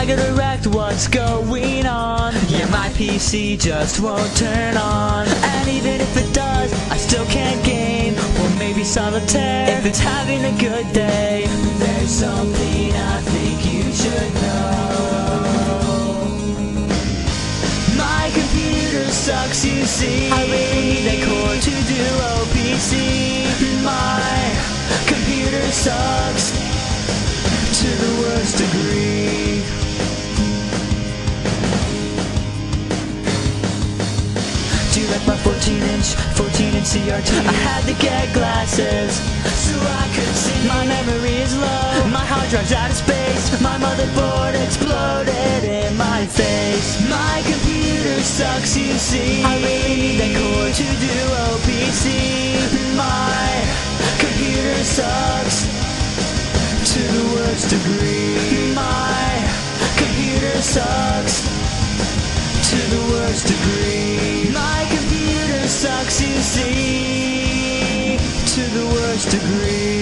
I gotta direct what's going on. Yeah, my PC just won't turn on. And even if it does, I still can't game. Or maybe solitaire if it's having a good day. There's something I think you should know. My computer sucks, you see. I really need that core to do OPC. My computer sucks to the worst degree. Do you like my 14-inch CRT? I had to get glasses so I could see. My memory is low, my hard drive's out of space. My motherboard exploded in my face. My computer sucks, you see. I really need that core to do OPC. My computer sucks to the worst degree. My computer sucks to the worst degree. My computer sucks, you see, to the worst degree.